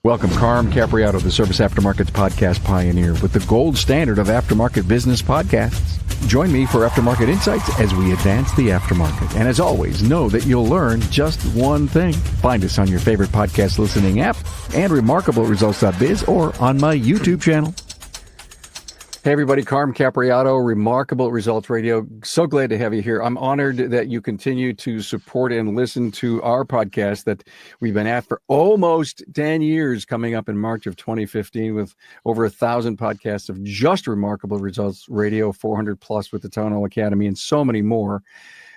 Welcome, Carm Capriato, the Service Aftermarkets podcast pioneer with the gold standard of aftermarket business podcasts. Join me for Aftermarket Insights as we advance the aftermarket. And as always, know that you'll learn just one thing. Find us on your favorite podcast listening app and remarkableresults.biz or on my YouTube channel. Hey everybody, Carm Capriato, Remarkable Results Radio. So glad to have you here. I'm honored that you continue to support and listen to our podcast that we've been at for almost 10 years, coming up in March of 2015 with over 1,000 podcasts of just Remarkable Results Radio, 400 plus with the Town Hall Academy, and so many more.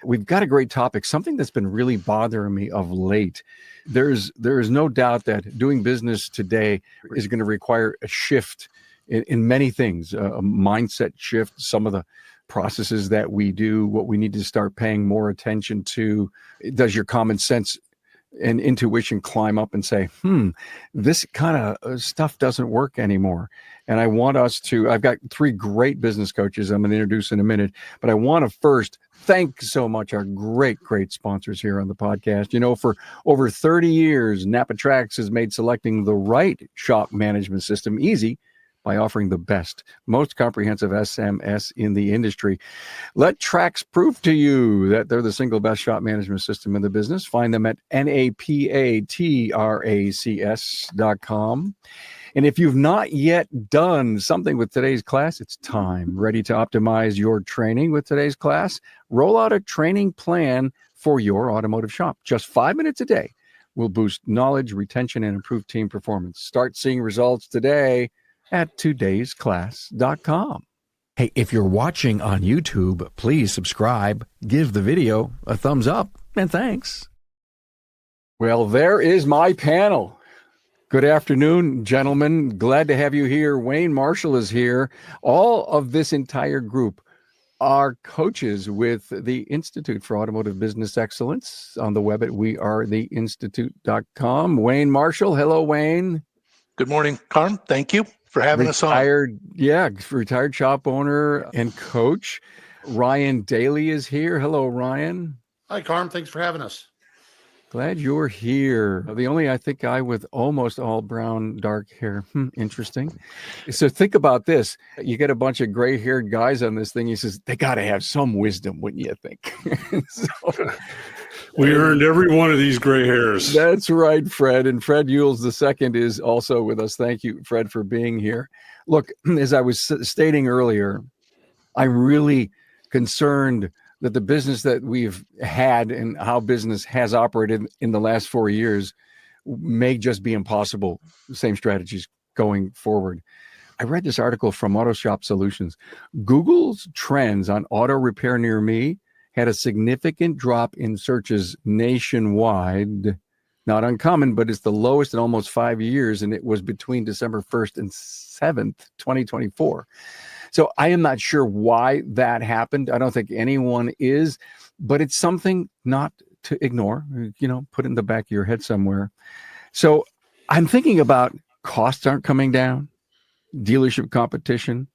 We've got a great topic, something that's been really bothering me of late. There is no doubt that doing business today is going to require a shift in many things, a mindset shift, some of the processes that we do, what we need to start paying more attention to. Does your common sense and intuition climb up and say, this kind of stuff doesn't work anymore? And I want us to, I've got 3 great business coaches I'm going to introduce in a minute, but I want to first thank so much our great sponsors here on the podcast. You know, for over 30 years, Napa Trax has made selecting the right shop management system easy by offering the best, most comprehensive SMS in the industry. Let Trax prove to you that they're the single best shop management system in the business. Find them at napatracs.com. And if you've not yet done something with today's class, it's time. Ready to optimize your training with today's class? Roll out a training plan for your automotive shop. Just 5 minutes a day will boost knowledge, retention, and improve team performance. Start seeing results today at todaysclass.com. Hey, if you're watching on YouTube, please subscribe, give the video a thumbs up, and thanks. Well, there is my panel. Good afternoon, gentlemen. Glad to have you here. Wayne Marshall is here. All of this entire group are coaches with the Institute for Automotive Business Excellence on the web at wearetheinstitute.com. Wayne Marshall. Hello, Wayne. Good morning, Carm. Thank you for having us on. Retired shop owner and coach. Ryan Daly is here. Hello, Ryan. Hi, Carm. Thanks for having us. Glad you're here. The only, I think, guy with almost all brown, dark hair. Interesting. So think about this. You get a bunch of gray-haired guys on this thing. He says, they got to have some wisdom, wouldn't you think? We earned every one of these gray hairs. That's right, Fred. And Fred Hules II is also with us. Thank you, Fred, for being here. Look, as I was stating earlier, I'm really concerned that the business that we've had and how business has operated in the last 4 years may just be impossible. Same strategies going forward. I read this article from Auto Shop Solutions. Google's trends on auto repair near me had a significant drop in searches nationwide. Not uncommon, but it's the lowest in almost 5 years, and it was between December 1st and 7th, 2024. So I am not sure why that happened. I don't think anyone is, but it's something not to ignore, put in the back of your head somewhere. So I'm thinking about costs aren't coming down, dealership competition,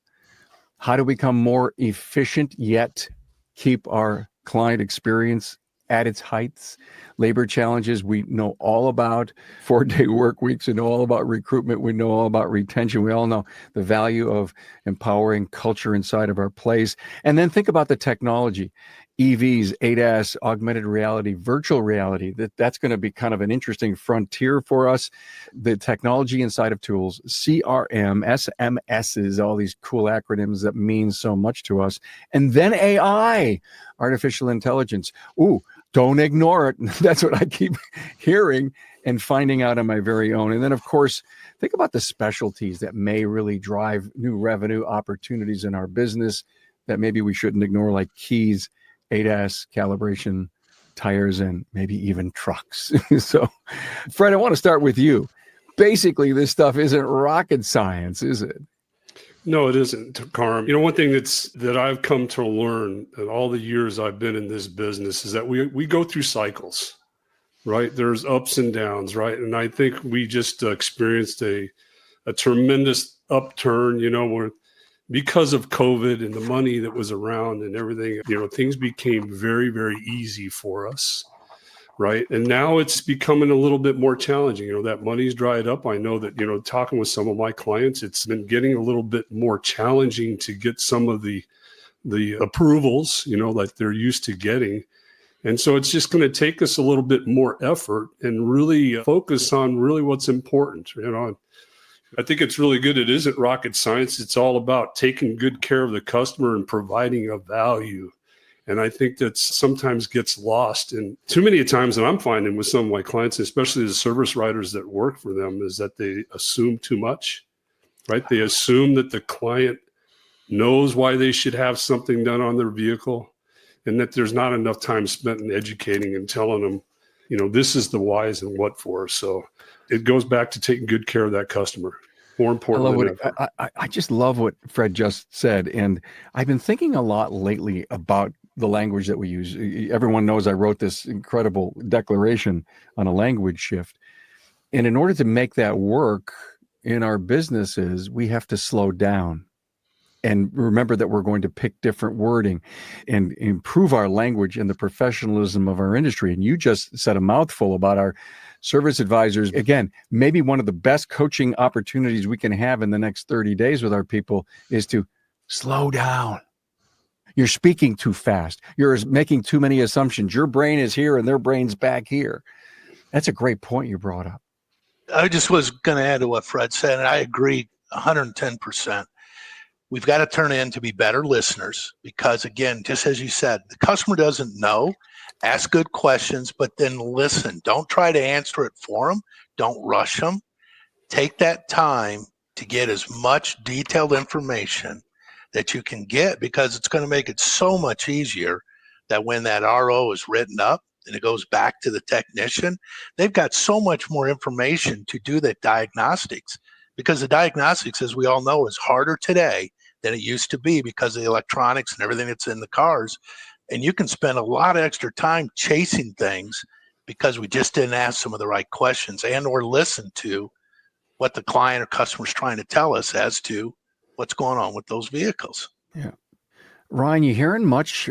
how to become more efficient yet keep our client experience at its heights, labor challenges we know all about, 4-day work weeks, we know all about recruitment, we know all about retention, we all know the value of empowering culture inside of our place. And then think about the technology, EVs, ADAS, augmented reality, virtual reality, that's going to be kind of an interesting frontier for us. The technology inside of tools, CRM, SMSs, all these cool acronyms that mean so much to us. And then AI, artificial intelligence. Ooh, don't ignore it. That's what I keep hearing and finding out on my very own. And then, of course, think about the specialties that may really drive new revenue opportunities in our business that maybe we shouldn't ignore, like keys, ADAS, calibration, tires, and maybe even trucks. So, Fred, I want to start with you. Basically, this stuff isn't rocket science, is it? No, it isn't, Carm. One thing that I've come to learn in all the years I've been in this business is that we go through cycles, right? There's ups and downs, right? And I think we just experienced a tremendous upturn, where because of COVID and the money that was around and everything, things became very, very easy for us. right? And now it's becoming a little bit more challenging. That money's dried up. I know that, talking with some of my clients, it's been getting a little bit more challenging to get some of the approvals, like they're used to getting. And so it's just going to take us a little bit more effort and really focus on really what's important. I think it's really good. It isn't rocket science. It's all about taking good care of the customer and providing a value. And I think that sometimes gets lost. And too many times that I'm finding with some of my clients, especially the service writers that work for them, is that they assume too much, right? They assume that the client knows why they should have something done on their vehicle, and that there's not enough time spent in educating and telling them, this is the whys and what for. So it goes back to taking good care of that customer. More important than ever. I just love what Fred just said. And I've been thinking a lot lately about the language that we use. Everyone knows I wrote this incredible declaration on a language shift. And in order to make that work in our businesses, we have to slow down and remember that we're going to pick different wording and improve our language and the professionalism of our industry. And you just said a mouthful about our service advisors. Again, maybe one of the best coaching opportunities we can have in the next 30 days with our people is to slow down. You're speaking too fast. You're making too many assumptions. Your brain is here and their brain's back here. That's a great point you brought up. I just was going to add to what Fred said, and I agree 110%. We've got to turn in to be better listeners because, again, just as you said, the customer doesn't know. Ask good questions, but then listen. Don't try to answer it for them. Don't rush them. Take that time to get as much detailed information that you can get, because it's going to make it so much easier that when that RO is written up and it goes back to the technician, they've got so much more information to do the diagnostics, because the diagnostics, as we all know, is harder today than it used to be because of the electronics and everything that's in the cars. And you can spend a lot of extra time chasing things because we just didn't ask some of the right questions and or listen to what the client or customer is trying to tell us as to what's going on with those vehicles. Yeah. Ryan, you hearing much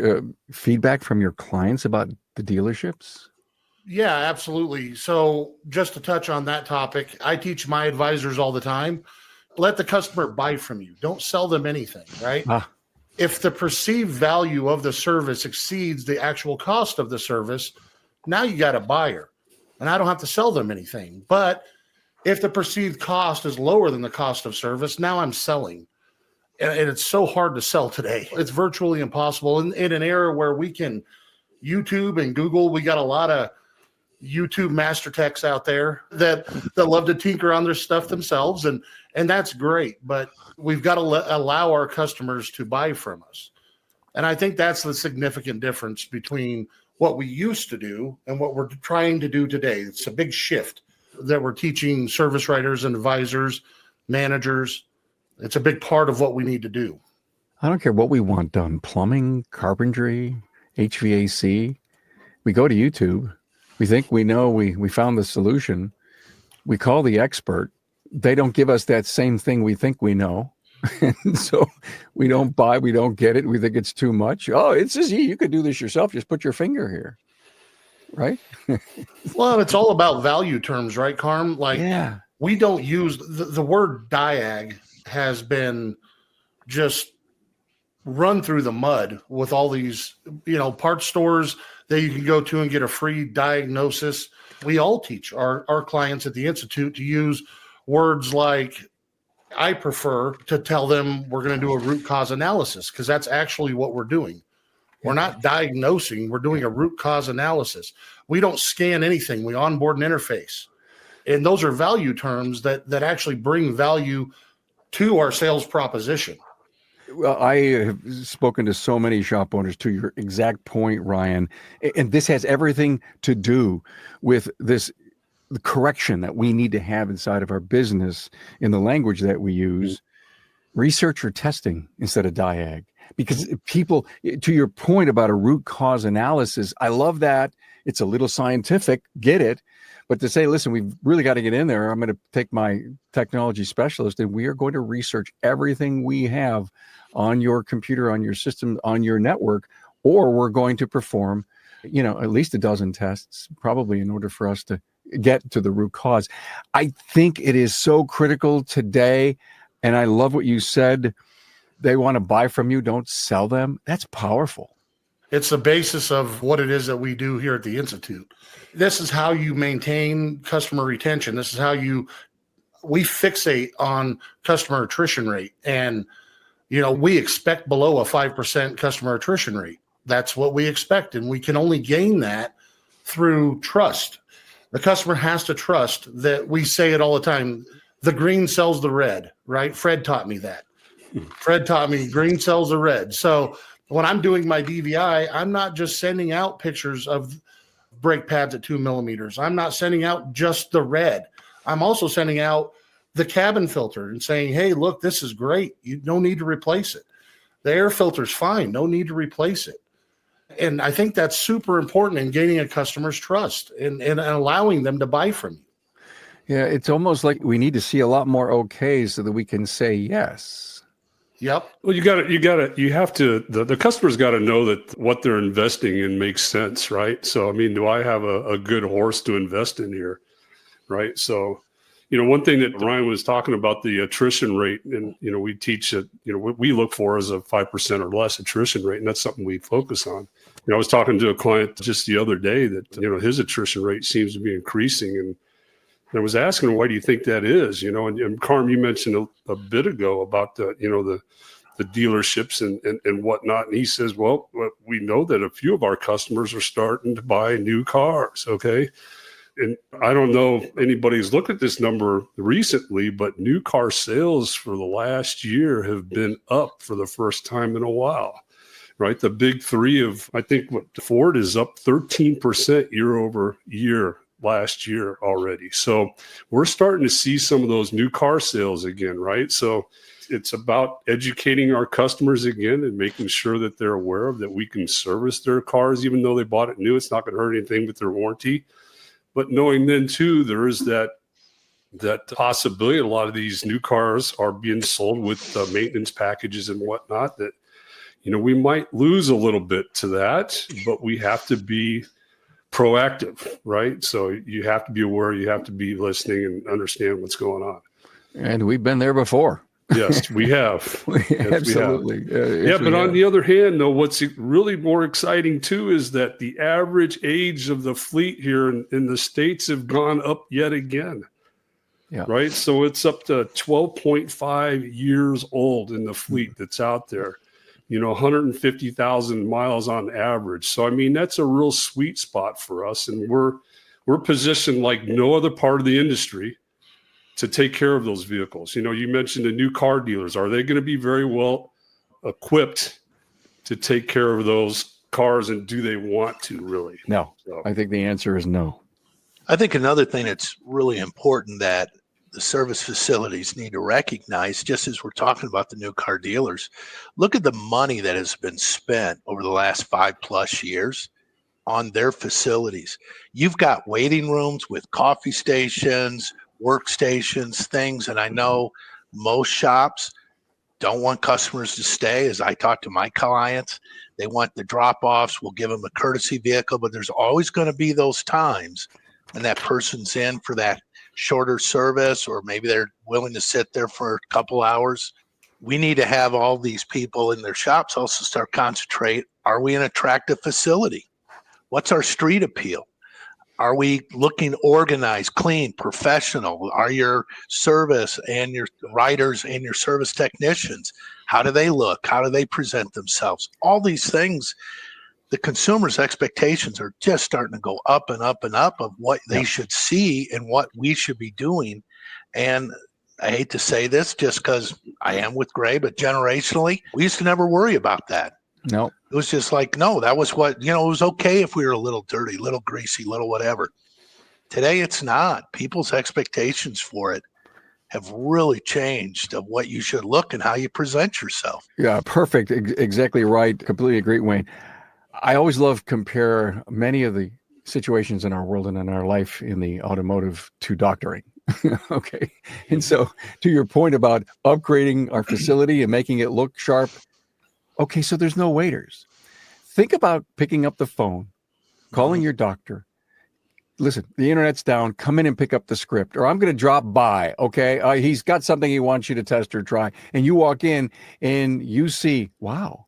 feedback from your clients about the dealerships? Yeah, absolutely. So just to touch on that topic, I teach my advisors all the time, let the customer buy from you. Don't sell them anything, right? If the perceived value of the service exceeds the actual cost of the service, now you got a buyer, and I don't have to sell them anything. But if the perceived cost is lower than the cost of service, now I'm selling. And it's so hard to sell today. It's virtually impossible. In an era where we can YouTube and Google, we got a lot of YouTube master techs out there that love to tinker on their stuff themselves. And that's great. But we've got to allow our customers to buy from us. And I think that's the significant difference between what we used to do and what we're trying to do today. It's a big shift that we're teaching service writers and advisors, managers. It's a big part of what we need to do. I don't care what we want done. Plumbing, carpentry, HVAC. We go to YouTube. We think we know, we found the solution. We call the expert. They don't give us that same thing we think we know. And so we don't buy, we don't get it. We think it's too much. Oh, it's easy. You could do this yourself. Just put your finger here. Right? Well, it's all about value terms, right, Carm? Like, yeah. We don't use the word diag has been just run through the mud with all these, parts stores that you can go to and get a free diagnosis. We all teach our clients at the Institute to use words like, I prefer to tell them we're going to do a root cause analysis, because that's actually what we're doing. We're not diagnosing, we're doing a root cause analysis. We don't scan anything, we onboard an interface. And those are value terms that actually bring value to our sales proposition. Well, I have spoken to so many shop owners, to your exact point, Ryan, and this has everything to do with the correction that we need to have inside of our business in the language that we use. Research or testing instead of diag. Because people, to your point about a root cause analysis, I love that. It's a little scientific, get it. But to say, listen, we've really got to get in there. I'm going to take my technology specialist and we are going to research everything we have on your computer, on your system, on your network, or we're going to perform at least a dozen tests, probably, in order for us to get to the root cause. I think it is so critical today. And I love what you said. They want to buy from you, don't sell them. That's powerful. It's the basis of what it is that we do here at the Institute. This is how you maintain customer retention. This is how we fixate on customer attrition rate. And, we expect below a 5% customer attrition rate. That's what we expect. And we can only gain that through trust. The customer has to trust that. We say it all the time. The green sells the red, right? Fred taught me that. Fred taught me green sells the red. So when I'm doing my DVI, I'm not just sending out pictures of brake pads at 2 millimeters. I'm not sending out just the red. I'm also sending out the cabin filter and saying, hey, look, this is great. You don't need to replace it. The air filter's fine. No need to replace it. And I think that's super important in gaining a customer's trust and allowing them to buy from you. Yeah, it's almost like we need to see a lot more okays so that we can say yes. Yep. Well, you have to, the customer's got to know that what they're investing in makes sense, right? So, do I have a good horse to invest in here, right? So, one thing that Ryan was talking about, the attrition rate, and, we teach that, what we look for is a 5% or less attrition rate, and that's something we focus on. I was talking to a client just the other day that, his attrition rate seems to be increasing, and I was asking him, why do you think that is? And Carm, you mentioned a bit ago about the dealerships and whatnot. And he says, well, we know that a few of our customers are starting to buy new cars. Okay. And I don't know if anybody's looked at this number recently, but new car sales for the last year have been up for the first time in a while, right? The big three of, I think Ford is up 13% year over year last year already. So we're starting to see some of those new car sales again, right? So it's about educating our customers again and making sure that they're aware of that we can service their cars, even though they bought it new. It's not going to hurt anything with their warranty. But knowing then too, there is that possibility. A lot of these new cars are being sold with maintenance packages and whatnot that, we might lose a little bit to that, but we have to be proactive, right? So you have to be aware, you have to be listening and understand what's going on. And we've been there before. Yes, we have. Absolutely. But on the other hand, though, what's really more exciting too is that the average age of the fleet here in the States have gone up yet again. Yeah. Right. So it's up to 12.5 years old in the fleet that's out there. 150,000 miles on average. So, that's a real sweet spot for us. And we're positioned like no other part of the industry to take care of those vehicles. You mentioned the new car dealers. Are they going to be very well equipped to take care of those cars? And do they want to really? No. So, I think the answer is no. I think another thing that's really important that the service facilities need to recognize, just as we're talking about the new car dealers, look at the money that has been spent over the last 5+ years on their facilities. You've got waiting rooms with coffee stations, workstations, things, and I know most shops don't want customers to stay. As I talk to my clients, they want the drop-offs. We'll give them a courtesy vehicle, but there's always going to be those times when that person's in for that shorter service, or maybe they're willing to sit there for a couple hours. We need to have all these people in their shops also start concentrate. Are we an attractive facility? What's our street appeal? Are we looking organized, clean, professional? Are your service and your writers and your service technicians, how do they look? How do they present themselves? All these things, the consumer's expectations are just starting to go up and up and up of what they should see and what we should be doing. And I hate to say this just because I am with Gray, but generationally, we used to never worry about that. No. It was just like, no, that was what, it was okay if we were a little dirty, little greasy, little whatever. Today, it's not. People's expectations for it have really changed of what you should look and how you present yourself. Yeah, perfect. Exactly right. Completely agree, Wayne. I always love compare many of the situations in our world and in our life in the automotive to doctoring. Okay. And so to your point about upgrading our facility and making it look sharp. Okay. So there's no waiters. Think about picking up the phone calling your doctor. Listen, the internet's down. Come in and pick up the script, or I'm going to drop by. Okay. He's got something he wants you to test or try. And you walk in and you see, wow,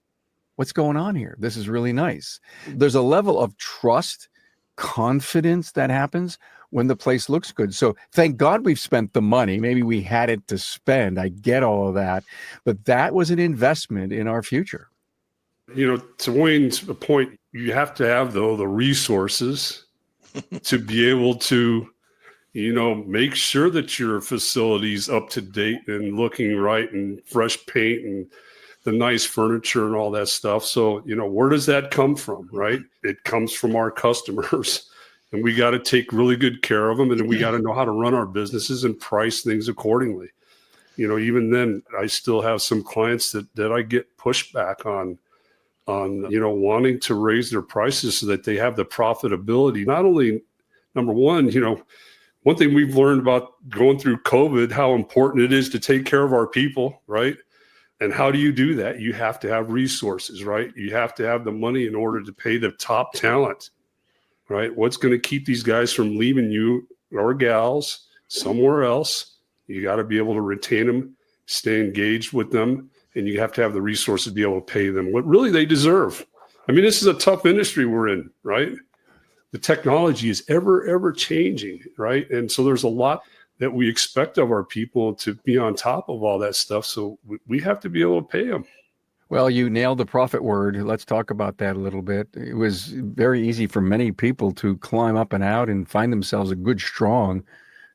what's going on here? This is really nice. There's a level of trust, confidence that happens when the place looks good. So thank God we've spent the money. Maybe we had it to spend. I get all of that, but that was an investment in our future. To Wayne's point, you have to have, though, the resources to be able to, make sure that your facility's up to date and looking right and fresh paint and the nice furniture and all that stuff. So, where does that come from, right? It comes from our customers. And we got to take really good care of them. And we got to know how to run our businesses and price things accordingly. Even then, I still have some clients that I get pushback on, wanting to raise their prices so that they have the profitability. Not only, number one, one thing we've learned about going through COVID, how important it is to take care of our people, right? And how do you do that? You have to have resources, right? You have to have the money in order to pay the top talent. Right? What's going to keep these guys from leaving you or gals somewhere else? You got to be able to retain them, stay engaged with them, and you have to have the resources to be able to pay them what really they deserve. I mean, this is a tough industry we're in, right? The technology is ever changing, right? And so there's a lot that we expect of our people to be on top of all that stuff. So we have to be able to pay them. Well, you nailed the profit word. Let's talk about that a little bit. It was very easy for many people to climb up and out and find themselves a good, strong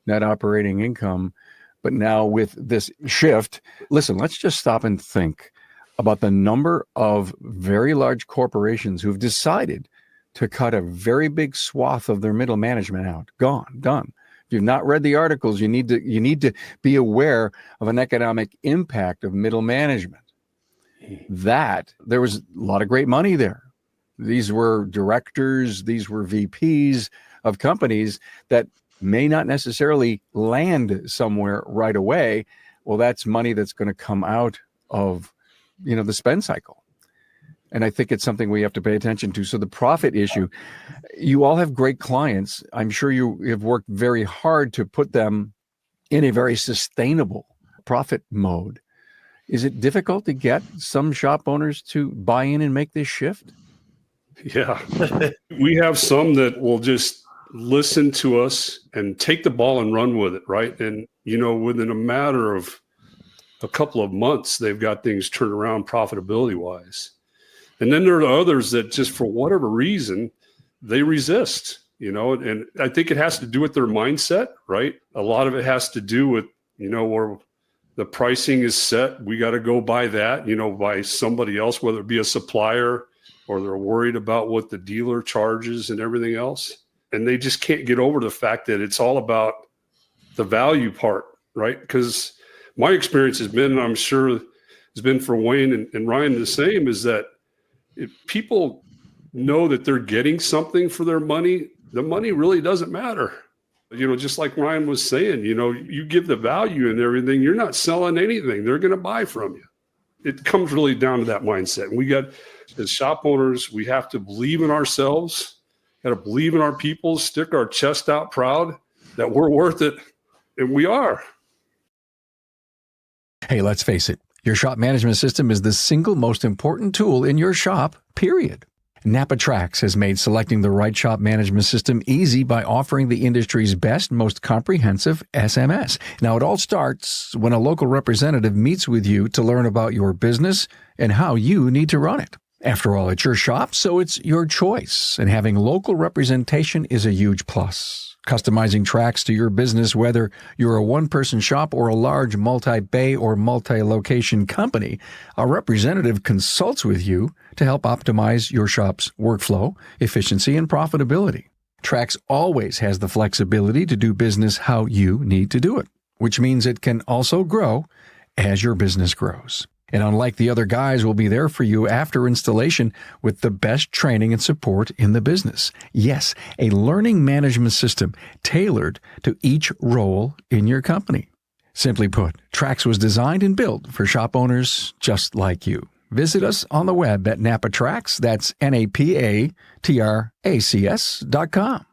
net operating income. But now with this shift, listen, let's just stop and think about the number of very large corporations who've decided to cut a very big swath of their middle management out. Gone, done. If you've not read the articles, you need to be aware of an economic impact of middle management. That there was a lot of great money there. These were directors, these were VPs of companies that may not necessarily land somewhere right away. Well, that's money that's going to come out of, the spend cycle. And I think it's something we have to pay attention to. So the profit issue, you all have great clients. I'm sure you have worked very hard to put them in a very sustainable profit mode. Is it difficult to get some shop owners to buy in and make this shift? Yeah. We have some that will just listen to us and take the ball and run with it, right? And, within a matter of a couple of months, they've got things turned around profitability-wise. And then there are others that just for whatever reason, they resist, and I think it has to do with their mindset, right? A lot of it has to do with, where the pricing is set. We got to go by that, by somebody else, whether it be a supplier or they're worried about what the dealer charges and everything else. And they just can't get over the fact that it's all about the value part, right? Because my experience has been, and I'm sure has been for Wayne and Ryan the same, is that if people know that they're getting something for their money, the money really doesn't matter. Just like Ryan was saying, you give the value and everything, you're not selling anything. They're going to buy from you. It comes really down to that mindset. And we got, as shop owners, we have to believe in ourselves, got to believe in our people, stick our chest out proud that we're worth it. And we are. Hey, let's face it. Your shop management system is the single most important tool in your shop, period. Napa Trax has made selecting the right shop management system easy by offering the industry's best, most comprehensive SMS. Now, it all starts when a local representative meets with you to learn about your business and how you need to run it. After all, it's your shop, so it's your choice, and having local representation is a huge plus. Customizing Trax to your business, whether you're a one-person shop or a large multi-bay or multi-location company, a representative consults with you to help optimize your shop's workflow, efficiency, and profitability. Trax always has the flexibility to do business how you need to do it, which means it can also grow as your business grows. And unlike the other guys, will be there for you after installation with the best training and support in the business. Yes, a learning management system tailored to each role in your company. Simply put, Trax was designed and built for shop owners just like you. Visit us on the web at NapaTracs, that's NapaTracs.com.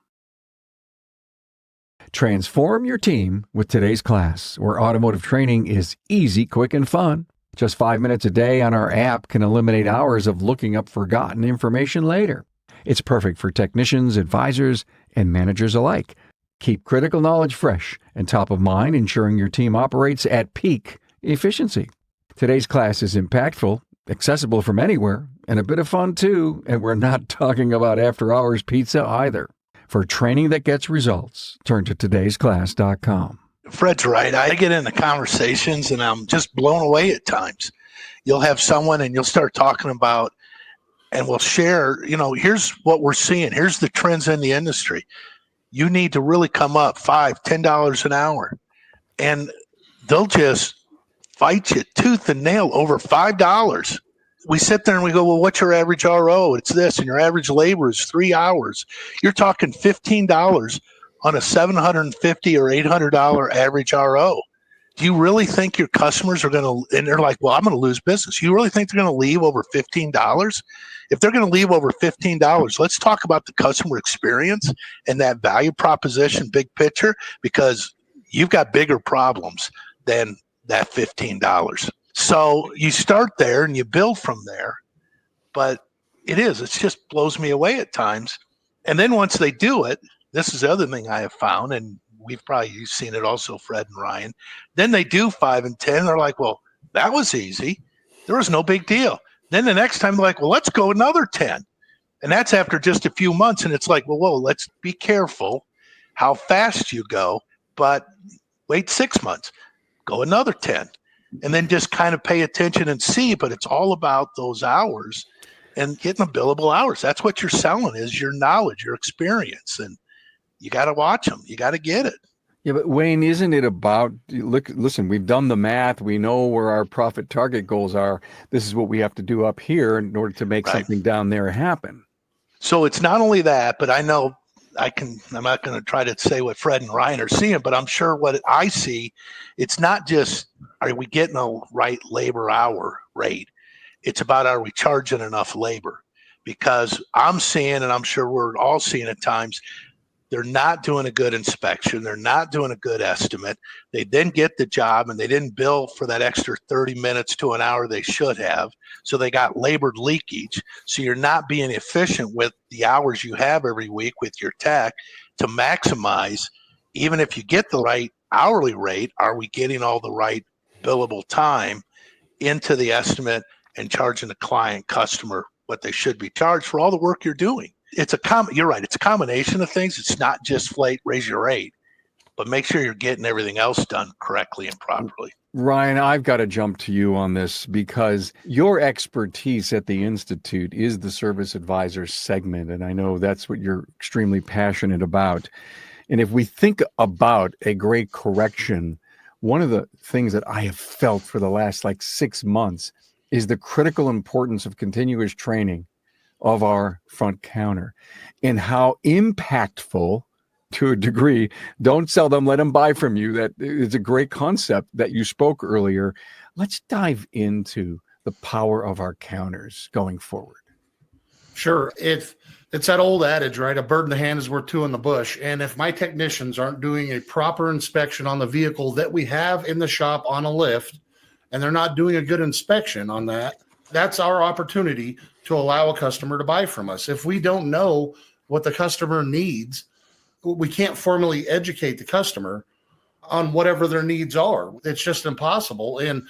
Transform your team with today's class, where automotive training is easy, quick, and fun. Just 5 minutes a day on our app can eliminate hours of looking up forgotten information later. It's perfect for technicians, advisors, and managers alike. Keep critical knowledge fresh and top of mind, ensuring your team operates at peak efficiency. Today's class is impactful, accessible from anywhere, and a bit of fun too, and we're not talking about after-hours pizza either. For training that gets results, turn to todaysclass.com. Fred's right. I get into conversations and I'm just blown away at times. You'll have someone and you'll start talking about, and we'll share, here's what we're seeing. Here's the trends in the industry. You need to really come up $5, $10 an hour. And they'll just fight you tooth and nail over $5. We sit there and we go, well, what's your average RO? It's this, and your average labor is 3 hours. You're talking $15 on a $750 or $800 average RO. Do you really think your customers are going to, and they're like, well, I'm going to lose business. You really think they're going to leave over $15? If they're going to leave over $15, let's talk about the customer experience and that value proposition, big picture, because you've got bigger problems than that $15. So you start there and you build from there, but it just blows me away at times. And then once they do it, this is the other thing I have found, and you've seen it also, Fred and Ryan, then they do 5 and 10. They're like, well, that was easy. There was no big deal. Then the next time they're like, well, let's go another 10. And that's after just a few months. And it's like, well, whoa, let's be careful how fast you go, but wait 6 months, go another 10. And then just kind of pay attention and see, but it's all about those hours and getting the billable hours. That's what you're selling, is your knowledge, your experience, and you got to watch them. You got to get it. Yeah, but Wayne, isn't it about, listen, we've done the math. We know where our profit target goals are. This is what we have to do up here in order to make something down there happen. So it's not only that, but I know I'm not going to try to say what Fred and Ryan are seeing, but I'm sure what I see, it's not just, are we getting a right labor hour rate? It's about, are we charging enough labor? Because I'm seeing, and I'm sure we're all seeing at times, they're not doing a good inspection. They're not doing a good estimate. They didn't get the job and they didn't bill for that extra 30 minutes to an hour they should have. So they got labor leakage. So you're not being efficient with the hours you have every week with your tech to maximize. Even if you get the right hourly rate, are we getting all the right billable time into the estimate and charging the client customer what they should be charged for all the work you're doing? You're right. It's a combination of things. It's not just raise your rate, but make sure you're getting everything else done correctly and properly. Ryan, I've got to jump to you on this because your expertise at the Institute is the service advisor segment. And I know that's what you're extremely passionate about. And if we think about a great correction, one of the things that I have felt for the last 6 months is the critical importance of continuous training of our front counter and how impactful, to a degree, don't sell them, let them buy from you. That is a great concept that you spoke earlier. Let's dive into the power of our counters going forward. Sure. It's that old adage, right? A bird in the hand is worth two in the bush. And if my technicians aren't doing a proper inspection on the vehicle that we have in the shop on a lift, and they're not doing a good inspection on that, that's our opportunity to allow a customer to buy from us. If we don't know what the customer needs, we can't formally educate the customer on whatever their needs are. It's just impossible. And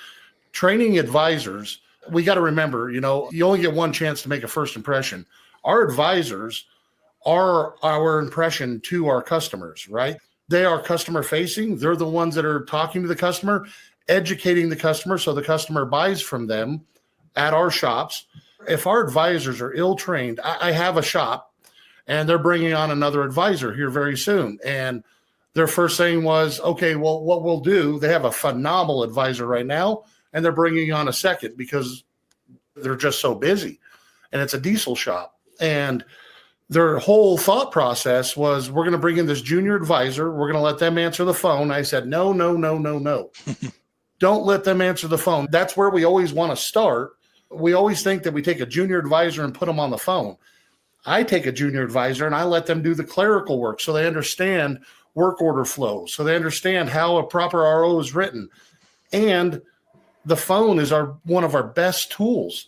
training advisors, we got to remember, you only get one chance to make a first impression. Our advisors are our impression to our customers, right? They are customer facing. They're the ones that are talking to the customer, educating the customer so the customer buys from them at our shops. If our advisors are ill-trained, I have a shop and they're bringing on another advisor here very soon. And their first thing was, okay, well, what we'll do, they have a phenomenal advisor right now, and they're bringing on a second because they're just so busy. And it's a diesel shop. And their whole thought process was, we're going to bring in this junior advisor. We're going to let them answer the phone. I said, no. Don't let them answer the phone. That's where we always want to start. We always think that we take a junior advisor and put them on the phone. I take a junior advisor and I let them do the clerical work so they understand work order flow, so they understand how a proper RO is written. And the phone is one of our best tools.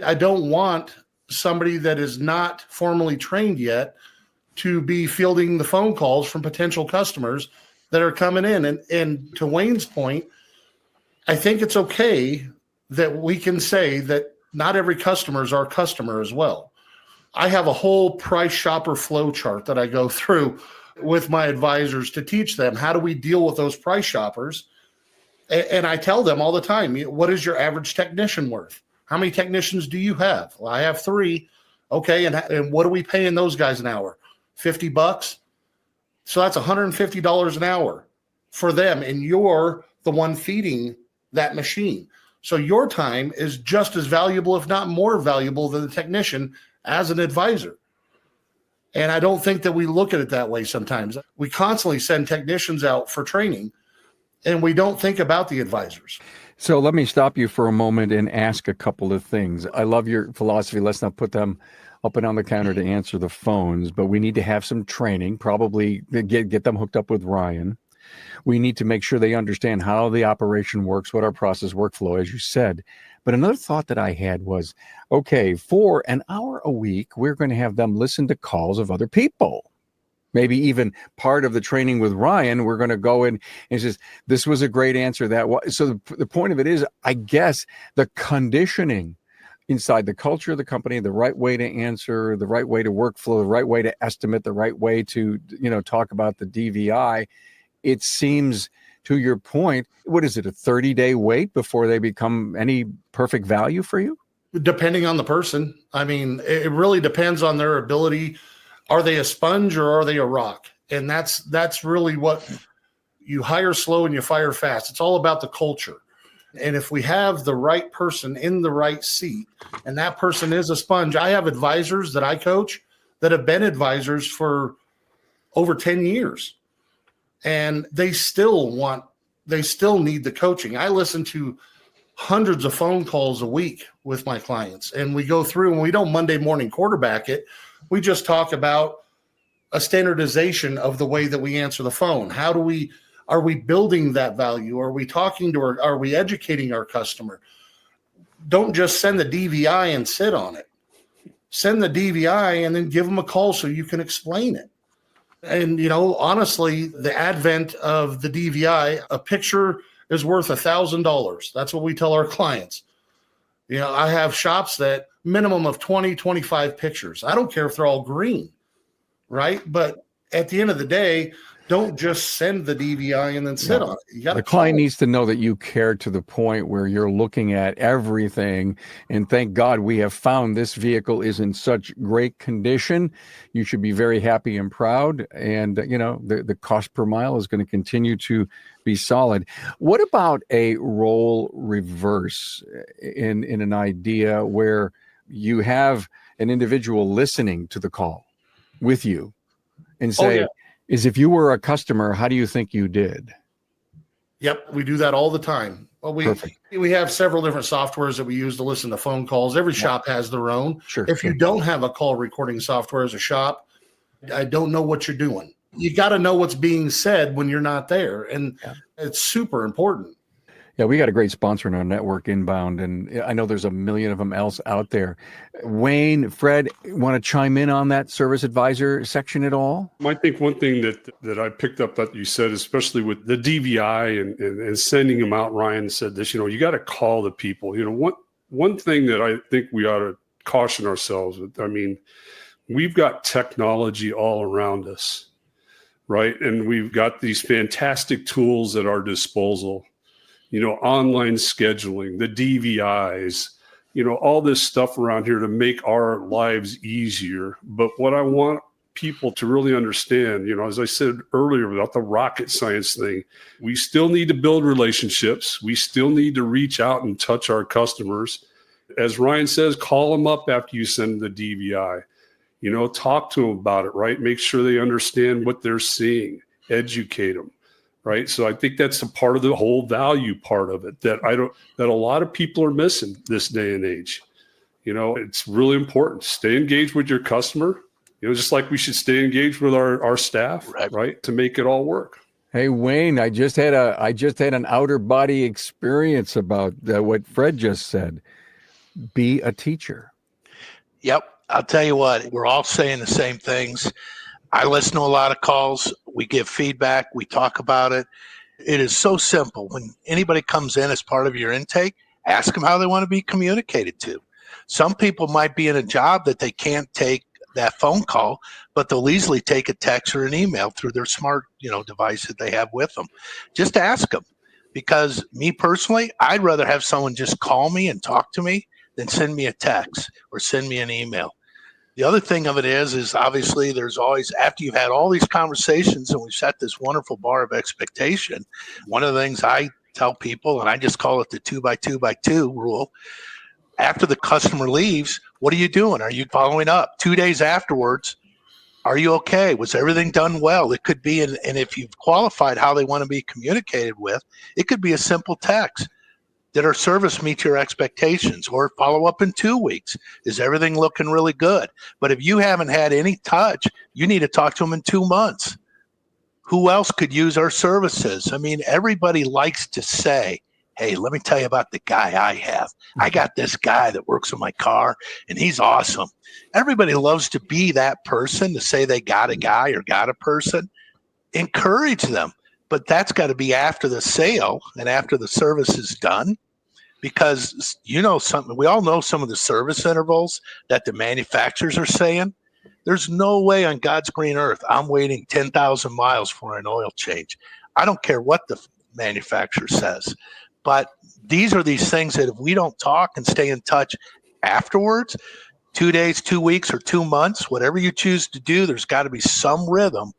I don't want somebody that is not formally trained yet to be fielding the phone calls from potential customers that are coming in. And to Wayne's point, I think it's okay that we can say that not every customer is our customer as well. I have a whole price shopper flow chart that I go through with my advisors to teach them how do we deal with those price shoppers. And I tell them all the time, what is your average technician worth? How many technicians do you have? Well, I have 3. Okay, and what are we paying those guys an hour? $50? So that's $150 an hour for them, and you're the one feeding that machine. So your time is just as valuable, if not more valuable, than the technician as an advisor. And I don't think that we look at it that way sometimes. We constantly send technicians out for training, and we don't think about the advisors. So let me stop you for a moment and ask a couple of things. I love your philosophy. Let's not put them up and on the counter to answer the phones, but we need to have some training, probably get them hooked up with Ryan. We need to make sure they understand how the operation works, what our process workflow, as you said. But another thought that I had was, okay, for an hour a week, we're going to have them listen to calls of other people. Maybe even part of the training with Ryan, we're going to go in and says, this was a great answer. So the point of it is, I guess, the conditioning inside the culture of the company, the right way to answer, the right way to workflow, the right way to estimate, the right way to, talk about the DVI. It seems, to your point, what is it, a 30-day wait before they become any perfect value for you? Depending on the person. I mean, it really depends on their ability. Are they a sponge or are they a rock? And that's really what you hire slow and you fire fast. It's all about the culture. And if we have the right person in the right seat, and that person is a sponge, I have advisors that I coach that have been advisors for over 10 years. And they still need the coaching. I listen to hundreds of phone calls a week with my clients, and we go through and we don't Monday morning quarterback it. We just talk about a standardization of the way that we answer the phone. Are we building that value? Are we are we educating our customer? Don't just send the DVI and sit on it. Send the DVI and then give them a call so you can explain it. And, honestly, the advent of the DVI, a picture is worth $1,000. That's what we tell our clients. I have shops that minimum of 20, 25 pictures. I don't care if they're all green, right? But at the end of the day, don't just send the DVI and then sit on it. The client needs to know that you care to the point where you're looking at everything. And thank God we have found this vehicle is in such great condition. You should be very happy and proud. And, the cost per mile is going to continue to be solid. What about a role reverse in an idea where you have an individual listening to the call with you and say, is if you were a customer, how do you think you did? Yep, we do that all the time. Well, we have several different softwares that we use to listen to phone calls. Every shop has their own. Sure. If you don't have a call recording software as a shop, I don't know what you're doing. You got to know what's being said when you're not there, and it's super important. Yeah, we got a great sponsor in our network, Inbound, and I know there's a million of them else out there. Wayne, Fred, want to chime in on that service advisor section at all? I think one thing that I picked up that you said, especially with the DVI and sending them out, Ryan said this, you got to call the people. One thing that I think we ought to caution ourselves with, I mean, we've got technology all around us, right? And we've got these fantastic tools at our disposal. Online scheduling, the DVIs, all this stuff around here to make our lives easier. But what I want people to really understand, as I said earlier about the rocket science thing, we still need to build relationships. We still need to reach out and touch our customers. As Ryan says, call them up after you send the DVI. Talk to them about it, right? Make sure they understand what they're seeing, educate them. right? So I think that's a part of the whole value part of it that a lot of people are missing this day and age. It's really important. Stay engaged with your customer. Just like we should stay engaged with our staff, right? To make it all work. Hey, Wayne, I just had an outer body experience about what Fred just said. Be a teacher. Yep. I'll tell you what, we're all saying the same things. I listen to a lot of calls. We give feedback. We talk about it. It is so simple. When anybody comes in as part of your intake, ask them how they want to be communicated to. Some people might be in a job that they can't take that phone call, but they'll easily take a text or an email through their smart, device that they have with them. Just ask them, because me personally, I'd rather have someone just call me and talk to me than send me a text or send me an email. The other thing of it is obviously there's always, after you've had all these conversations and we've set this wonderful bar of expectation, one of the things I tell people, and I just call it the 2x2x2 rule, after the customer leaves, what are you doing? Are you following up 2 days afterwards? Are you okay? Was everything done well? It could be, and if you've qualified how they want to be communicated with, it could be a simple text. Did our service meet your expectations? Or follow up in 2 weeks. Is everything looking really good? But if you haven't had any touch, you need to talk to them in 2 months. Who else could use our services? I mean, everybody likes to say, hey, let me tell you about the guy I have. I got this guy that works on my car, and he's awesome. Everybody loves to be that person, to say they got a guy or got a person. Encourage them. But that's got to be after the sale and after the service is done, because something, we all know some of the service intervals that the manufacturers are saying. There's no way on God's green earth I'm waiting 10,000 miles for an oil change. I don't care what the manufacturer says. But these are these things that if we don't talk and stay in touch afterwards, 2 days, 2 weeks, or 2 months, whatever you choose to do, there's got to be some rhythm.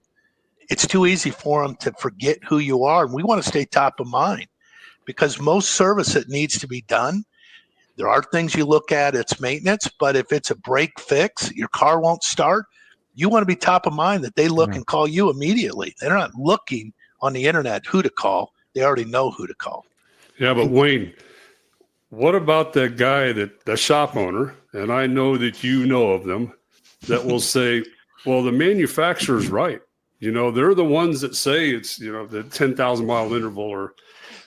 It's too easy for them to forget who you are. And we want to stay top of mind, because most service that needs to be done, there are things you look at, it's maintenance, but if it's a break fix, your car won't start, you want to be top of mind that they look and call you immediately. They're not looking on the internet who to call. They already know who to call. Yeah, but Wayne, what about that guy, the shop owner, and I know that you know of them, that will say, well, the manufacturer's right. They're the ones that say it's, the 10,000 mile interval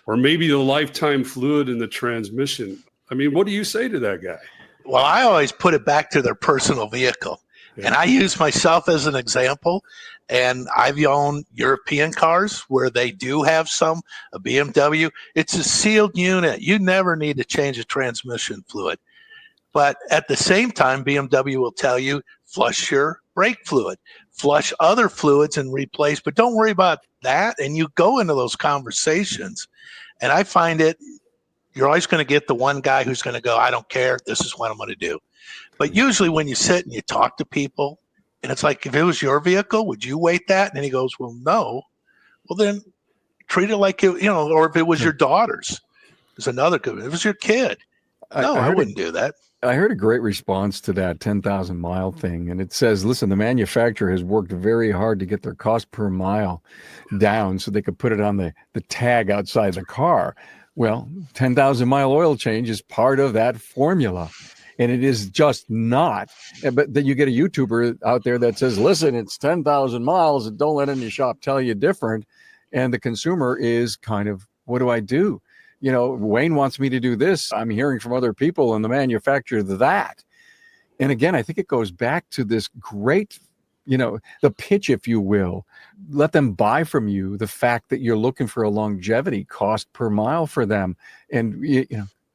or maybe the lifetime fluid in the transmission. I mean, what do you say to that guy? Well, I always put it back to their personal vehicle. Yeah. And I use myself as an example. And I've owned European cars where they do have a BMW. It's a sealed unit. You never need to change a transmission fluid. But at the same time, BMW will tell you, flush your brake fluid, flush other fluids and replace. But don't worry about that. And you go into those conversations. And I find you're always going to get the one guy who's going to go, I don't care. This is what I'm going to do. But usually when you sit and you talk to people, and it's like, if it was your vehicle, would you wait that? And then he goes, well, no. Well, then treat it like it, or if it was your daughter's, there's another good. If it was your kid, no, I wouldn't do that. I heard a great response to that 10,000 mile thing. And it says, listen, the manufacturer has worked very hard to get their cost per mile down so they could put it on the tag outside the car. Well, 10,000 mile oil change is part of that formula. And it is just not. But then you get a YouTuber out there that says, listen, it's 10,000 miles and don't let any shop tell you different. And the consumer is kind of, what do I do? Wayne wants me to do this. I'm hearing from other people and the manufacturer that. And again, I think it goes back to this great, the pitch, if you will. Let them buy from you the fact that you're looking for a longevity cost per mile for them. And,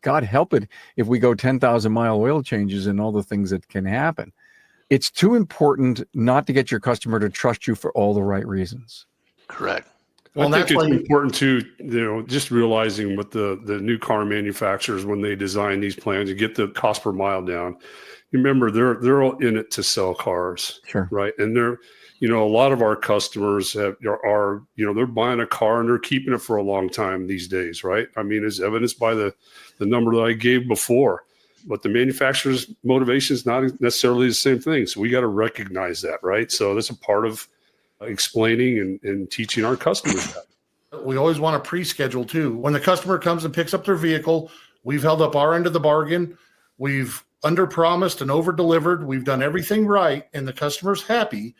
God help it if we go 10,000 mile oil changes and all the things that can happen. It's too important not to get your customer to trust you for all the right reasons. Correct. Well, I think it's important to, just realizing with the new car manufacturers, when they design these plans, to get the cost per mile down. Remember, they're all in it to sell cars, sure, right? And they're, a lot of our customers are, they're buying a car and they're keeping it for a long time these days, right? I mean, as evidenced by the number that I gave before. But the manufacturer's motivation is not necessarily the same thing. So we got to recognize that, right? So that's a part of explaining and teaching our customers that. We always want to pre-schedule too. When the customer comes and picks up their vehicle, we've held up our end of the bargain. We've under-promised and over-delivered. We've done everything right, and the customer's happy.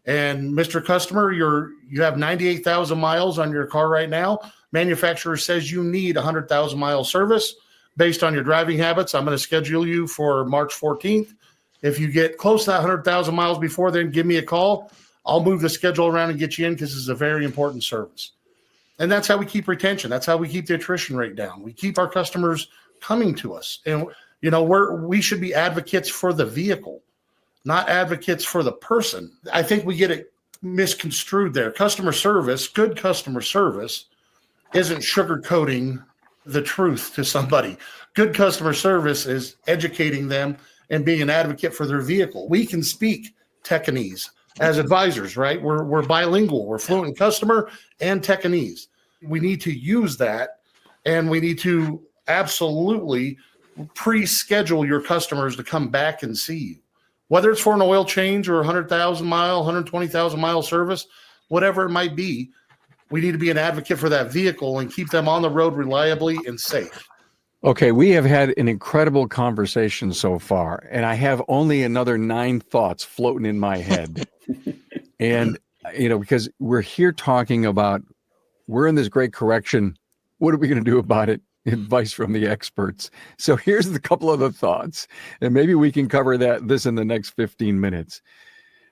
And Mr. Customer, you have 98,000 miles on your car right now. Manufacturer says you need 100,000 mile service based on your driving habits. I'm going to schedule you for March 14th. If you get close to that 100,000 miles before then, give me a call. I'll move the schedule around and get you in because it's a very important service. And that's how we keep retention. That's how we keep the attrition rate down. We keep our customers coming to us. And, we should be advocates for the vehicle, not advocates for the person. I think we get it misconstrued there. Customer service, good customer service, isn't sugarcoating the truth to somebody. Good customer service is educating them and being an advocate for their vehicle. We can speak Tekanese as advisors, right? We're bilingual. We're fluent in customer and Tekanese. We need to use that, and we need to absolutely pre-schedule your customers to come back and see you. Whether it's for an oil change or 100,000 mile, 120,000 mile service, whatever it might be, we need to be an advocate for that vehicle and keep them on the road reliably and safe. Okay, we have had an incredible conversation so far, and I have only another 9 thoughts floating in my head. And, because we're here talking about, we're in this great correction. What are we going to do about it? Advice from the experts. So here's a couple of the thoughts, and maybe we can cover this in the next 15 minutes.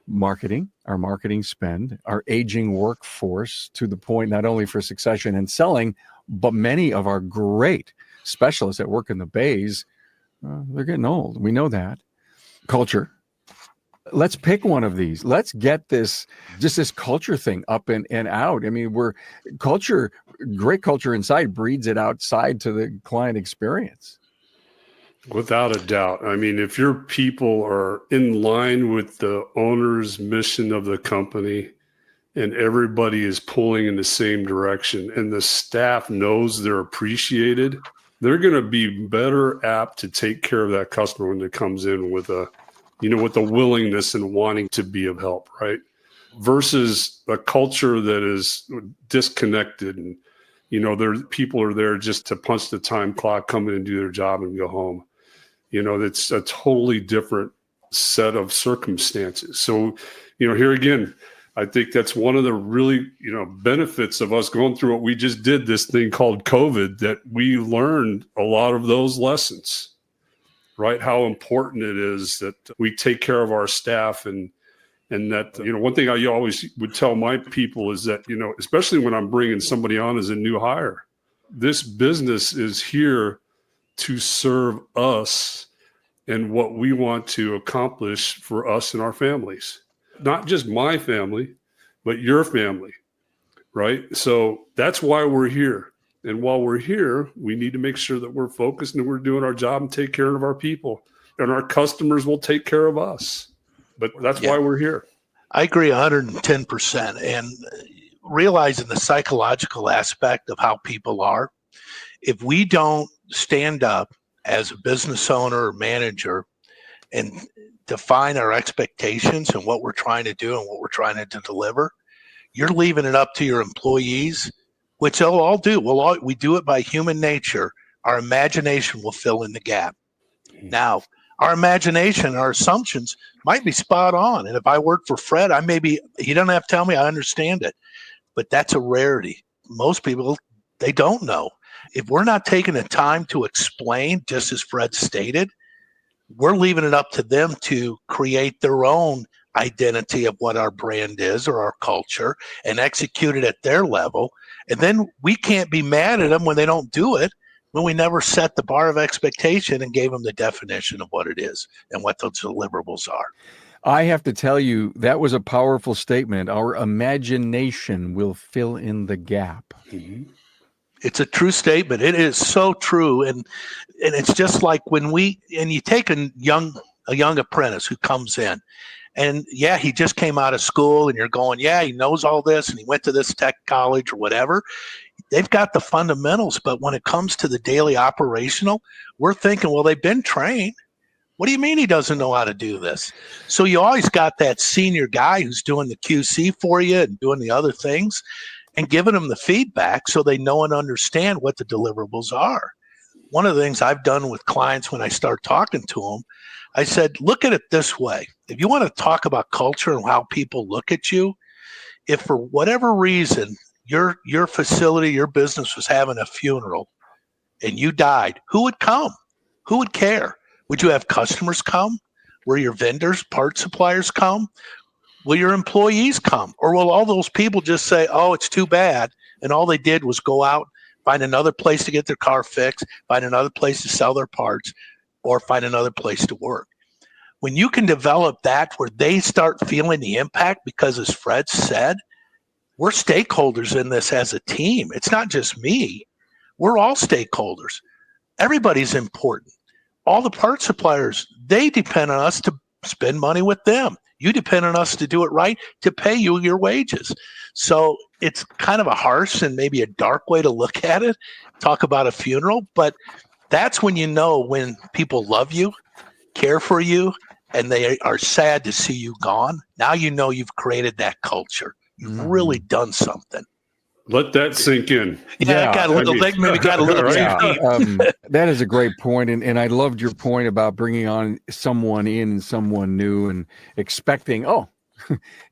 Marketing, our marketing spend, our aging workforce, to the point not only for succession and selling, but many of our great specialists that work in the bays, they're getting old. We know that. Culture. Let's pick one of these. Let's get this culture thing up and out. I mean, great culture inside breeds it outside to the client experience. Without a doubt. I mean, if your people are in line with the owner's mission of the company and everybody is pulling in the same direction and the staff knows they're appreciated, they're going to be better apt to take care of that customer when it comes in with with the willingness and wanting to be of help, right? Versus a culture that is disconnected and, people are there just to punch the time clock, come in and do their job and go home. It's a totally different set of circumstances. So, here again, I think that's one of the really, benefits of us going through what we just did, this thing called COVID, that we learned a lot of those lessons, right? How important it is that we take care of our staff and that, one thing I always would tell my people is that, especially when I'm bringing somebody on as a new hire, this business is here to serve us and what we want to accomplish for us and our families. Not just my family, but your family, right? So that's why we're here. And while we're here, we need to make sure that we're focused and we're doing our job and take care of our people. And our customers will take care of us. But that's why we're here. I agree 110%. And realizing the psychological aspect of how people are, if we don't stand up as a business owner or manager and define our expectations and what we're trying to do and what we're trying to deliver, you're leaving it up to your employees, which they'll all do. We do it by human nature. Our imagination will fill in the gap. Now, our imagination, our assumptions might be spot on. And if I work for Fred, he doesn't have to tell me, I understand it. But that's a rarity. Most people, they don't know. If we're not taking the time to explain, just as Fred stated, we're leaving it up to them to create their own identity of what our brand is or our culture and execute it at their level. And then we can't be mad at them when they don't do it, when we never set the bar of expectation and gave them the definition of what it is and what those deliverables are. I have to tell you, that was a powerful statement. Our imagination will fill in the gap. Mm-hmm. It's a true statement. It is so true. And it's just like when you take a young apprentice who comes in and he just came out of school and you're going, he knows all this and he went to this tech college or whatever. They've got the fundamentals, but when it comes to the daily operational, we're thinking, well, they've been trained. What do you mean he doesn't know how to do this? So you always got that senior guy who's doing the QC for you and doing the other things. and giving them the feedback so they know and understand what the deliverables are. One of the things I've done with clients when I start talking to them, I said, look at it this way. If you want to talk about culture and how people look at you, if for whatever reason your facility, your business was having a funeral and you died, who would come? Who would care? Would you have customers come? Will your vendors, part suppliers come? Will your employees come? Or will all those people just say, oh, it's too bad, and all they did was go out, find another place to get their car fixed, find another place to sell their parts, or find another place to work? When you can develop that where they start feeling the impact, because as Fred said, we're stakeholders in this as a team. It's not just me. We're all stakeholders. Everybody's important. All the part suppliers, they depend on us to spend money with them. You depend on us to do it right, to pay you your wages. So it's kind of a harsh and maybe a dark way to look at it, talk about a funeral, but that's when you know when people love you, care for you, and they are sad to see you gone. Now you know you've created that culture. You've really done something. Let that sink in. Yeah, got a little, maybe got a little Right. too deep. That is a great point, and I loved your point about bringing on someone in, someone new, and expecting. Oh,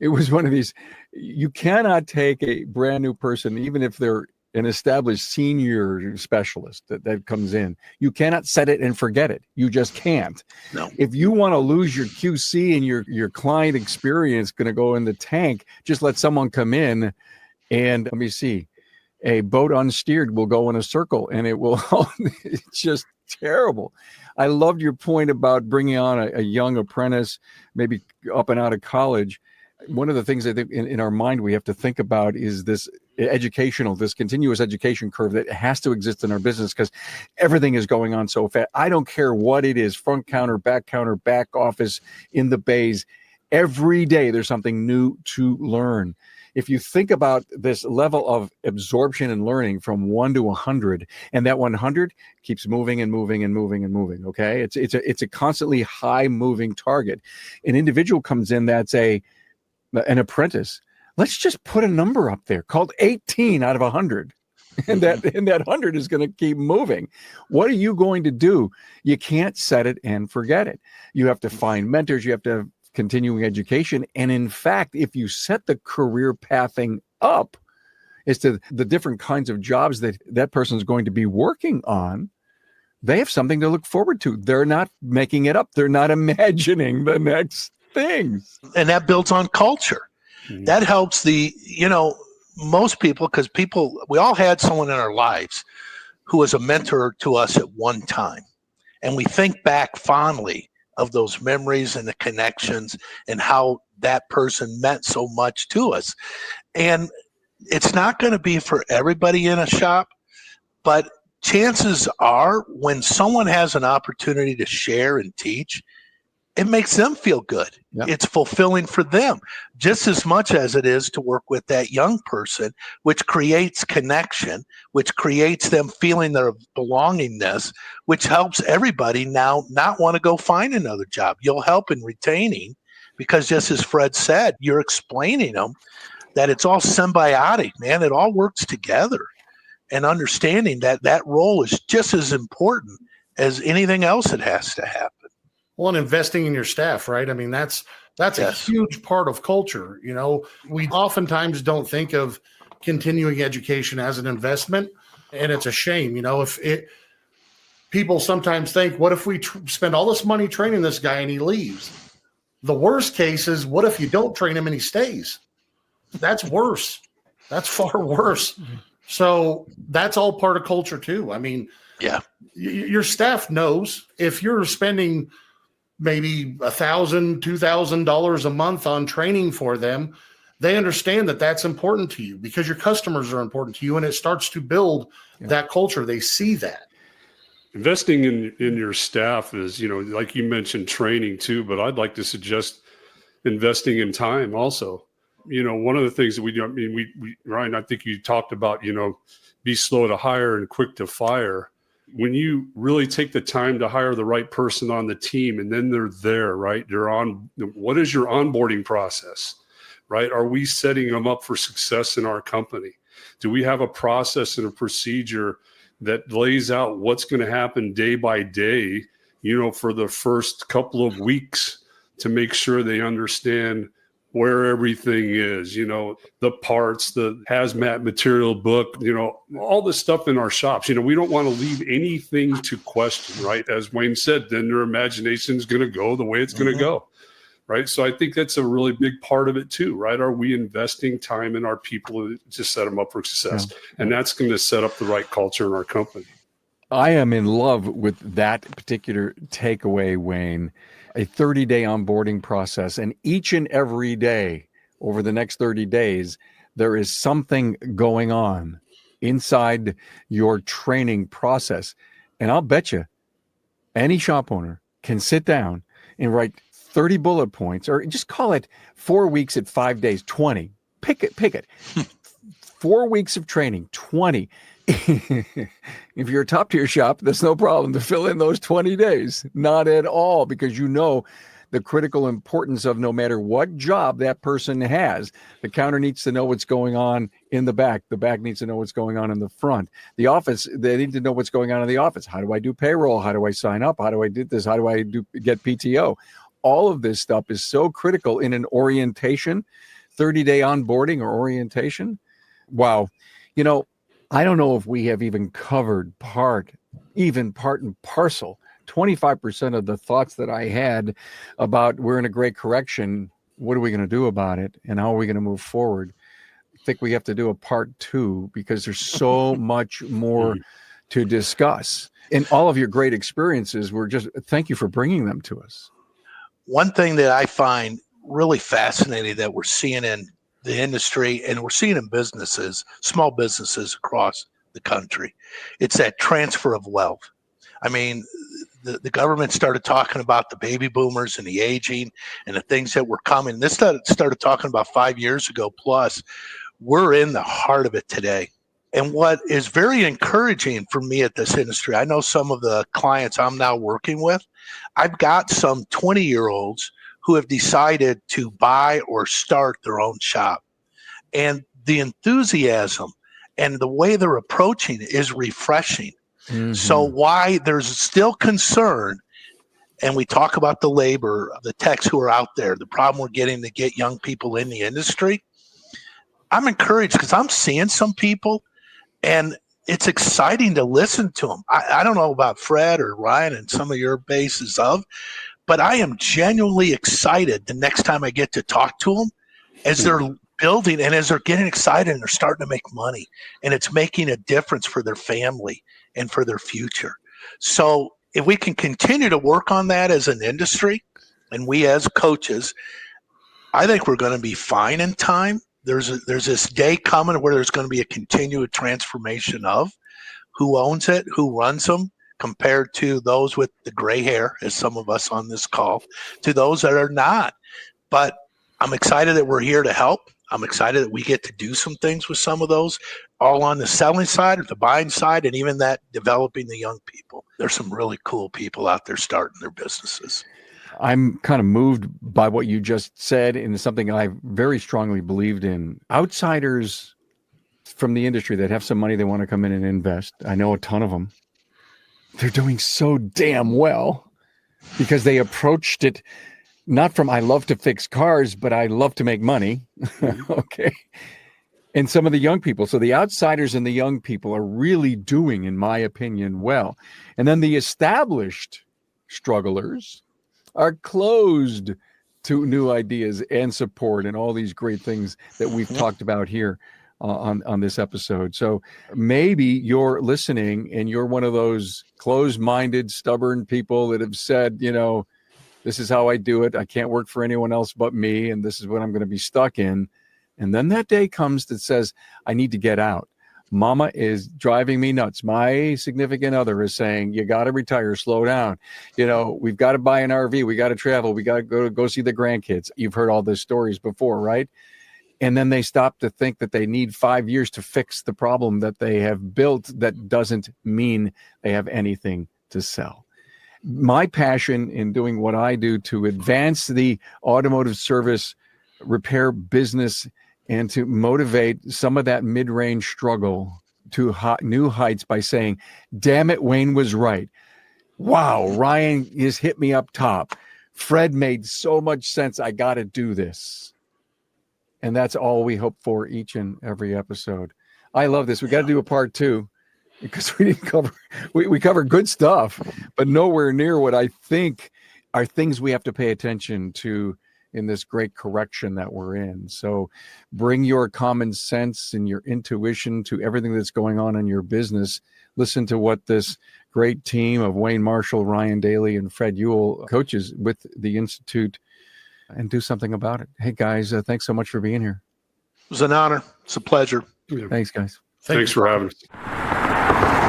it was one of these. You cannot take a brand new person, even if they're an established senior specialist that comes in. You cannot set it and forget it. You just can't. No. If you want to lose your QC and your client experience going to go in the tank, just let someone come in. And let me see, a boat unsteered will go in a circle, and it will, it's just terrible. I loved your point about bringing on a young apprentice, maybe up and out of college. One of the things I think in our mind we have to think about is this continuous education curve that has to exist in our business, because everything is going on so fast. I don't care what it is, front counter, back office, in the bays. Every day there's something new to learn. If you think about this level of absorption and learning from 1 to 100, and that 100 keeps moving and moving and moving and moving, okay? It's a constantly high moving target. An individual comes in that's an apprentice. Let's just put a number up there called 18 out of 100. And that 100 is going to keep moving. What are you going to do? You can't set it and forget it. You have to find mentors. You have to have continuing education. And in fact, if you set the career pathing up as to the different kinds of jobs that person is going to be working on, they have something to look forward to. They're not making it up. They're not imagining the next things. And that builds on culture. Mm-hmm. That helps most people, because we all had someone in our lives who was a mentor to us at one time. And we think back fondly of those memories and the connections and how that person meant so much to us. And it's not going to be for everybody in a shop, but chances are when someone has an opportunity to share and teach, it makes them feel good. Yep. It's fulfilling for them just as much as it is to work with that young person, which creates connection, which creates them feeling their belongingness, which helps everybody now not want to go find another job. You'll help in retaining, because just as Fred said, you're explaining them that it's all symbiotic, man. It all works together, and understanding that role is just as important as anything else that has to happen. Well, and investing in your staff, right? I mean, that's yes. A huge part of culture. We oftentimes don't think of continuing education as an investment, and it's a shame. People sometimes think, what if we spend all this money training this guy and he leaves? The worst case is, what if you don't train him and he stays? That's worse. That's far worse. So that's all part of culture too. I mean, yeah, your staff knows if you're spending maybe $1,000, $2,000 a month on training for them, they understand that that's important to you because your customers are important to you, and it starts to build that culture. They see that. Investing in your staff is, like you mentioned, training too, but I'd like to suggest investing in time also. One of the things that we do, Ryan, I think you talked about, be slow to hire and quick to fire. When you really take the time to hire the right person on the team, and then they're there, right? They're on. What is your onboarding process, right? Are we setting them up for success in our company? Do we have a process and a procedure that lays out what's going to happen day by day, for the first couple of weeks, to make sure they understand where everything is, the parts, the hazmat material book, all the stuff in our shops. We don't want to leave anything to question, right? As Wayne said, then their imagination is going to go the way it's going to go, right? So I think that's a really big part of it too, right? Are we investing time in our people to set them up for success? Yeah. And that's going to set up the right culture in our company. I am in love with that particular takeaway, Wayne. A 30-day onboarding process, and each and every day over the next 30 days, there is something going on inside your training process. And I'll bet you any shop owner can sit down and write 30 bullet points, or just call it 4 weeks at 5 days, 20. Pick it. 4 weeks of training, 20. If you're a top tier shop, that's no problem to fill in those 20 days. Not at all, because the critical importance of no matter what job that person has, the counter needs to know what's going on in the back. The back needs to know what's going on in the front. The office, they need to know what's going on in the office. How do I do payroll? How do I sign up? How do I do this? How do I get PTO? All of this stuff is so critical in an orientation, 30-day onboarding or orientation. Wow. I don't know if we have even covered part and parcel, 25% of the thoughts that I had about we're in a great correction. What are we going to do about it? And how are we going to move forward? I think we have to do a part 2, because there's so much more to discuss. And all of your great experiences thank you for bringing them to us. One thing that I find really fascinating that we're seeing in the industry, and we're seeing in businesses, small businesses across the country, it's that transfer of wealth. I mean, the government started talking about the baby boomers and the aging and the things that were coming. This started talking about 5 years ago plus. We're in the heart of it today. And what is very encouraging for me at this industry, I know some of the clients I'm now working with, I've got some 20-year-olds who have decided to buy or start their own shop. And the enthusiasm and the way they're approaching it is refreshing. Mm-hmm. So why there's still concern, and we talk about the labor, the techs who are out there, the problem we're getting to get young people in the industry, I'm encouraged because I'm seeing some people, and it's exciting to listen to them. I don't know about Fred or Ryan and some of your bases but I am genuinely excited the next time I get to talk to them as they're building and as they're getting excited and they're starting to make money, and it's making a difference for their family and for their future. So if we can continue to work on that as an industry and we as coaches, I think we're going to be fine in time. There's this day coming where there's going to be a continued transformation of who owns it, who runs them, compared to those with the gray hair, as some of us on this call, to those that are not. But I'm excited that we're here to help. I'm excited that we get to do some things with some of those, all on the selling side, or the buying side, and even that developing the young people. There's some really cool people out there starting their businesses. I'm kind of moved by what you just said, and something I very strongly believed in. Outsiders from the industry that have some money they want to come in and invest, I know a ton of them. They're doing so damn well because they approached it not from I love to fix cars, but I love to make money. Okay. And some of the young people, so the outsiders and the young people are really doing, in my opinion, well. And then the established strugglers are closed to new ideas and support and all these great things that we've talked about here on this episode. So maybe you're listening and you're one of those closed-minded, stubborn people that have said, this is how I do it. I can't work for anyone else but me, and this is what I'm going to be stuck in. And then that day comes that says, I need to get out. Mama is driving me nuts. My significant other is saying, you got to retire, slow down. We've got to buy an RV. We got to travel. We got to go see the grandkids. You've heard all those stories before, right? And then they stop to think that they need 5 years to fix the problem that they have built. That doesn't mean they have anything to sell. My passion in doing what I do to advance the automotive service repair business and to motivate some of that mid-range struggle to new heights by saying, damn it, Wayne was right. Wow, Ryan has hit me up top. Fred made so much sense. I got to do this. And that's all we hope for each and every episode. I love this. We got to do a part 2 because we didn't cover, we covered good stuff, but nowhere near what I think are things we have to pay attention to in this great correction that we're in. So bring your common sense and your intuition to everything that's going on in your business. Listen to what this great team of Wayne Marshall, Ryan Daly, and Fred Hules coaches with the Institute, and do something about it. Hey, guys, thanks so much for being here. It was an honor. It's a pleasure. Yeah. Thanks, guys. Thanks for having us.